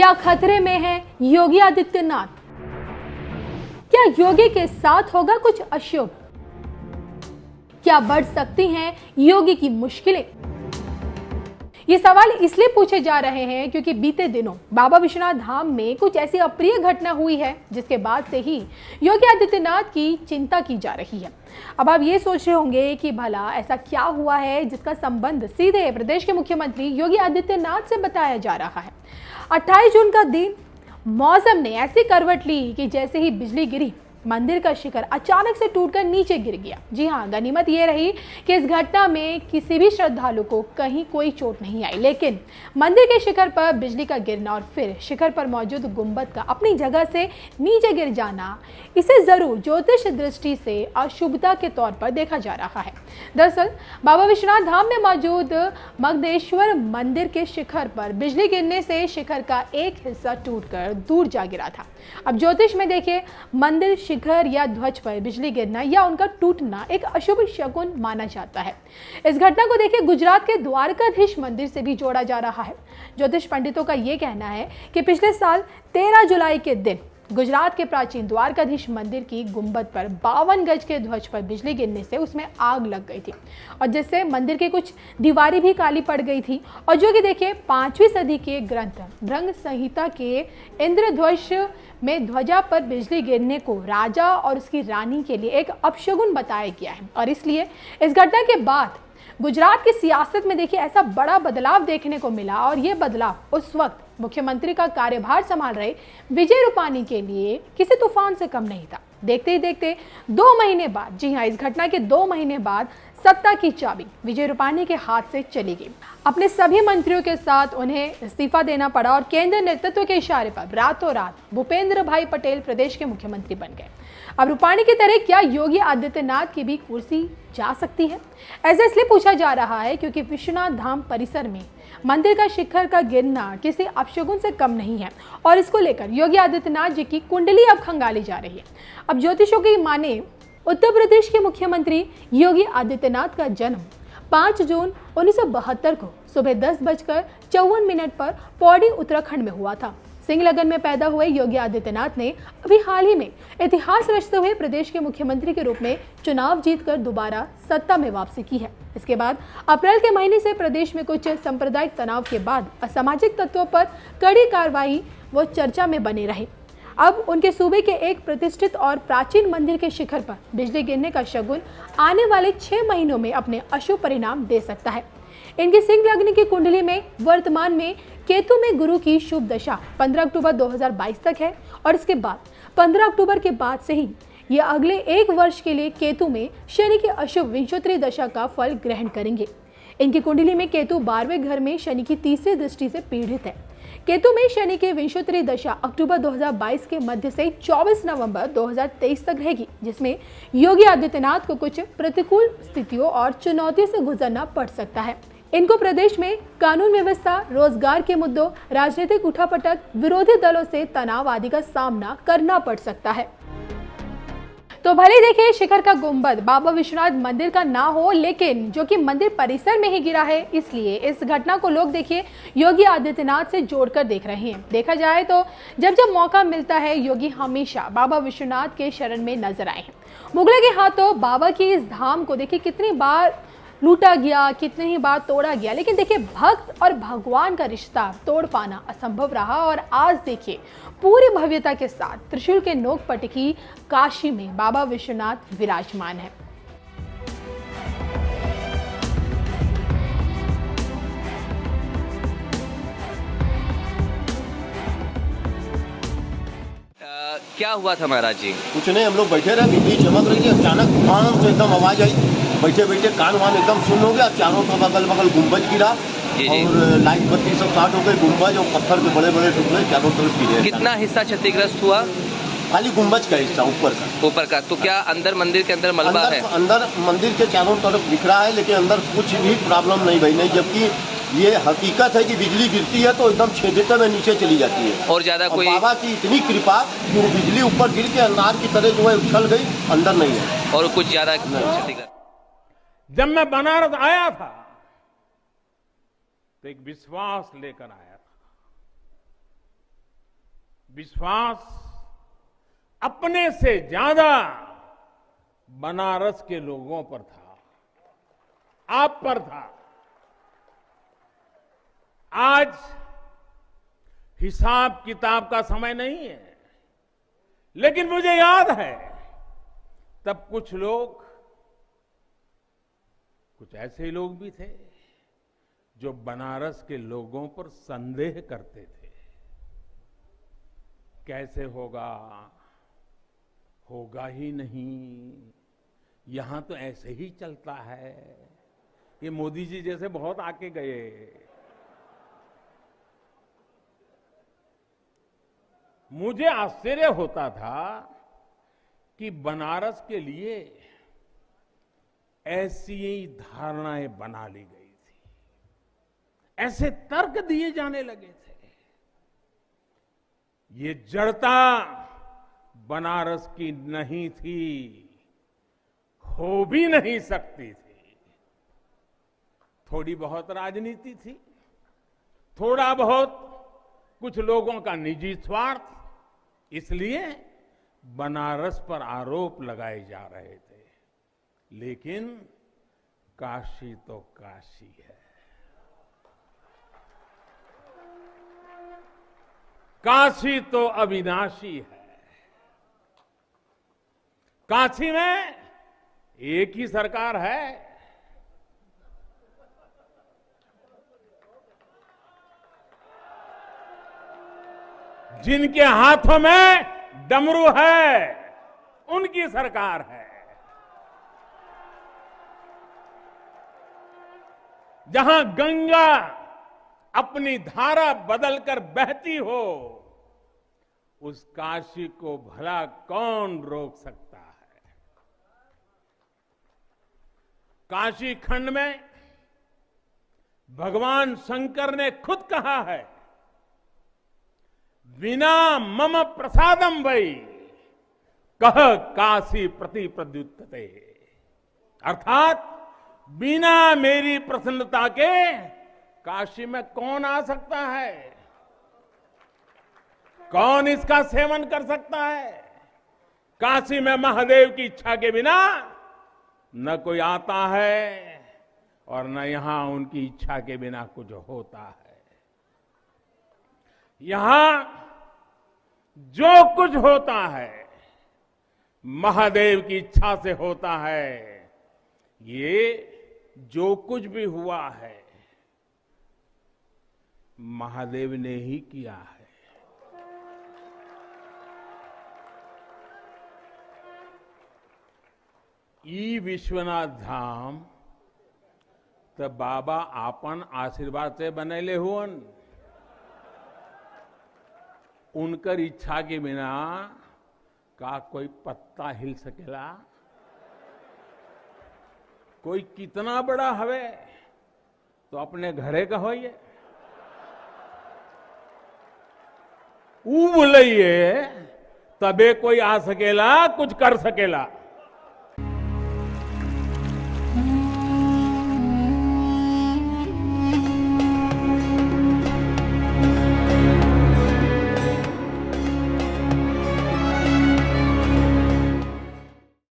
क्या खतरे में है योगी आदित्यनाथ? क्या योगी के साथ होगा कुछ अशुभ? क्या बढ़ सकती हैं योगी की मुश्किलें? ये सवाल इसलिए पूछे जा रहे हैं क्योंकि बीते दिनों बाबा विश्वनाथ धाम में कुछ ऐसी अप्रिय घटना हुई है जिसके बाद से ही योगी आदित्यनाथ की चिंता की जा रही है। अब आप ये सोच रहे होंगे कि भला ऐसा क्या हुआ है जिसका संबंध सीधे प्रदेश के मुख्यमंत्री योगी आदित्यनाथ से बताया जा रहा है। 28 जून का दिन मौसम ने ऐसी करवट ली कि जैसे ही बिजली गिरी मंदिर का शिखर अचानक से टूटकर नीचे गिर गया। जी हाँ, गनीमत ये रही कि इस घटना में किसी भी श्रद्धालु को कहीं कोई चोट नहीं आई, लेकिन मंदिर के शिखर पर बिजली का गिरना और फिर शिखर पर मौजूद गुंबद का अपनी जगह से नीचे गिर जाना, इसे जरूर ज्योतिष दृष्टि से अशुभता के तौर पर देखा जा रहा है। दरअसल बाबा विश्वनाथ धाम में मौजूद मगधेश्वर मंदिर के शिखर पर बिजली गिरने से शिखर का एक हिस्सा टूटकर दूर जा गिरा था। अब ज्योतिष में देखिए, मंदिर शिखर या ध्वज पर बिजली गिरना या उनका टूटना एक अशुभ शकुन माना जाता है। इस घटना को देखिए गुजरात के द्वारकाधीश मंदिर से भी जोड़ा जा रहा है। ज्योतिष पंडितों का यह कहना है कि पिछले साल 13 जुलाई के दिन गुजरात के प्राचीन द्वारकाधीश मंदिर की गुंबद पर 52 गज के ध्वज पर बिजली गिरने से उसमें आग लग गई थी और जिससे मंदिर की कुछ दीवारें भी काली पड़ गई थी। और जो कि देखिए 5वीं सदी के ग्रंथ भृंग संहिता के इंद्रध्वज में ध्वजा पर बिजली गिरने को राजा और उसकी रानी के लिए एक अपशगुन बताया गया है। और इसलिए इस घटना के बाद गुजरात की सियासत में देखिए ऐसा बड़ा बदलाव देखने को मिला और ये बदलाव उस वक्त मुख्यमंत्री का कार्यभार संभाल रहे विजय रूपानी के लिए किसी तूफान से कम नहीं था। देखते ही देखते 2 महीने बाद, जी हाँ, इस घटना के 2 महीने बाद सत्ता की चाबी विजय रूपानी के हाथ से चली गई। अपने सभी मंत्रियों के साथ उन्हें इस्तीफा देना पड़ा और केंद्र नेतृत्व के इशारे पर रातों रात भूपेंद्र भाई पटेल प्रदेश के मुख्यमंत्री बन गए। अब रूपानी की तरह क्या योगी आदित्यनाथ की भी कुर्सी जा सकती है? ऐसा इसलिए पूछा जा रहा है क्योंकि विश्वनाथ धाम परिसर में मंदिर का शिखर का गिरना किसी अपशगुन से कम नहीं है और इसको लेकर योगी आदित्यनाथ जी की कुंडली अब खंगाली जा रही है। अब ज्योतिषों की माने उत्तर प्रदेश के मुख्यमंत्री योगी आदित्यनाथ का जन्म 5 जून 1972 को सुबह 10:54 पर पौड़ी उत्तराखंड में हुआ था। सिंह लगन में पैदा हुए योगी आदित्यनाथ ने अभी हाल ही में इतिहास रचते हुए प्रदेश के मुख्यमंत्री के रूप में चुनाव जीतकर दोबारा सत्ता में वापसी की है। इसके बाद अप्रैल के महीने से प्रदेश में कुछ सांप्रदायिक तनाव के बाद असामाजिक तत्वों पर कड़ी कार्रवाई व चर्चा में बने रहे। अब उनके सूबे के एक प्रतिष्ठित और प्राचीन मंदिर के शिखर पर बिजली गिरने का शगुन आने वाले 6 महीनों में अपने अशुभ परिणाम दे सकता है। इनकी सिंह लग्न की कुंडली में वर्तमान में केतु में गुरु की शुभ दशा 15 अक्टूबर 2022 तक है और इसके बाद 15 अक्टूबर के बाद से ही ये अगले 1 वर्ष के लिए केतु में शनि की अशुभ विंशोत्तरी दशा का फल ग्रहण करेंगे। इनकी कुंडली में केतु 12वें घर में शनि की तीसरी दृष्टि से पीड़ित है। केतु में शनि की विंशोत्तरी दशा अक्टूबर 2022 के मध्य से 24 नवंबर 2023 तक रहेगी, जिसमें योगी आदित्यनाथ को कुछ प्रतिकूल स्थितियों और चुनौतियों से गुजरना पड़ सकता है। इनको प्रदेश में कानून व्यवस्था, रोजगार के मुद्दों, राजनीतिक उठापटक, विरोधी दलों से तनाव आदि का सामना करना पड़ सकता है। तो भले देखिए शिखर का गुंबद बाबा विश्वनाथ मंदिर का ना हो, लेकिन जो कि मंदिर परिसर में ही गिरा है, इसलिए इस घटना को लोग देखिए योगी आदित्यनाथ से जोड़कर देख रहे हैं। देखा जाए तो जब जब मौका मिलता है योगी हमेशा बाबा विश्वनाथ के शरण में नजर आए हैं। मुगलों के हाथों बाबा की इस धाम को देखिए कितनी बार लूटा गया, कितनी ही बार तोड़ा गया, लेकिन देखिए भक्त और भगवान का रिश्ता तोड़ पाना असंभव रहा और आज देखिए पूरी भव्यता के साथ त्रिशूल के नोक पर टिकी काशी में बाबा विश्वनाथ विराजमान है। क्या हुआ था महाराज जी? कुछ नहीं, हम लोग बैठे रहे, बिजली चमक रही थी, अचानक भूकंप से एकदम आवाज आई। बैठे बैठे कान वान एकदम सुन हो गया। चारों तरफ अगल बगल गुंबज गिरा और लाइट बत्ती सब स्टार्ट हो गई। गुंबज और पत्थर के बड़े बड़े टुकड़े चारों तरफ गिरे। कितना हिस्सा क्षतिग्रस्त हुआ? खाली गुंबज का हिस्सा ऊपर का। तो क्या अंदर मंदिर के अंदर मलबा है? अंदर मंदिर के चारों तरफ दिख रहा है, लेकिन अंदर कुछ भी प्रॉब्लम नहीं भाई, नहीं। जबकि ये हकीकत है कि बिजली गिरती है तो एकदम छेदते में नीचे चली जाती है और ज्यादा कोई बाबा की इतनी कृपा कि वो बिजली ऊपर गिर के अनार की तरह जो है उछल गई, अंदर नहीं है और कुछ ज्यादा क्षतिग्रस्त। जब मैं बनारस आया था तो एक विश्वास लेकर आया था विश्वास अपने से ज्यादा बनारस के लोगों पर था, आप पर था। आज हिसाब किताब का समय नहीं है, लेकिन मुझे याद है तब कुछ ऐसे लोग भी थे जो बनारस के लोगों पर संदेह करते थे। कैसे होगा ही नहीं, यहां तो ऐसे ही चलता है। ये मोदी जी जैसे बहुत आके गए। मुझे आश्चर्य होता था कि बनारस के लिए ऐसी ही धारणाएं बना ली गई थी, ऐसे तर्क दिए जाने लगे थे। ये जड़ता बनारस की नहीं थी, हो भी नहीं सकती थी। थोड़ी बहुत राजनीति थी, थोड़ा बहुत कुछ लोगों का निजी स्वार्थ, इसलिए बनारस पर आरोप लगाए जा रहे थे। लेकिन काशी तो काशी है, काशी तो अविनाशी है। काशी में एक ही सरकार है। जिनके हाथों में डमरू है, उनकी सरकार है। जहां गंगा अपनी धारा बदलकर बहती हो, उस काशी को भला कौन रोक सकता है। काशी खंड में भगवान शंकर ने खुद कहा है, विना मम प्रसादम वै कह काशी प्रति प्रद्युत्ते, अर्थात बिना मेरी प्रसन्नता के काशी में कौन आ सकता है, कौन इसका सेवन कर सकता है। काशी में महादेव की इच्छा के बिना न कोई आता है और न यहां उनकी इच्छा के बिना कुछ होता है। यहां जो कुछ होता है महादेव की इच्छा से होता है। ये जो कुछ भी हुआ है महादेव ने ही किया है। ई विश्वनाथ धाम तो बाबा आपन आशीर्वाद से बनेले हुअन। उनकर इच्छा के बिना का कोई पत्ता हिल सकेला। कोई कितना बड़ा हवे तो अपने घरे का होइए, ऊ बोलिए तबे कोई आ सकेला, कुछ कर सकेला।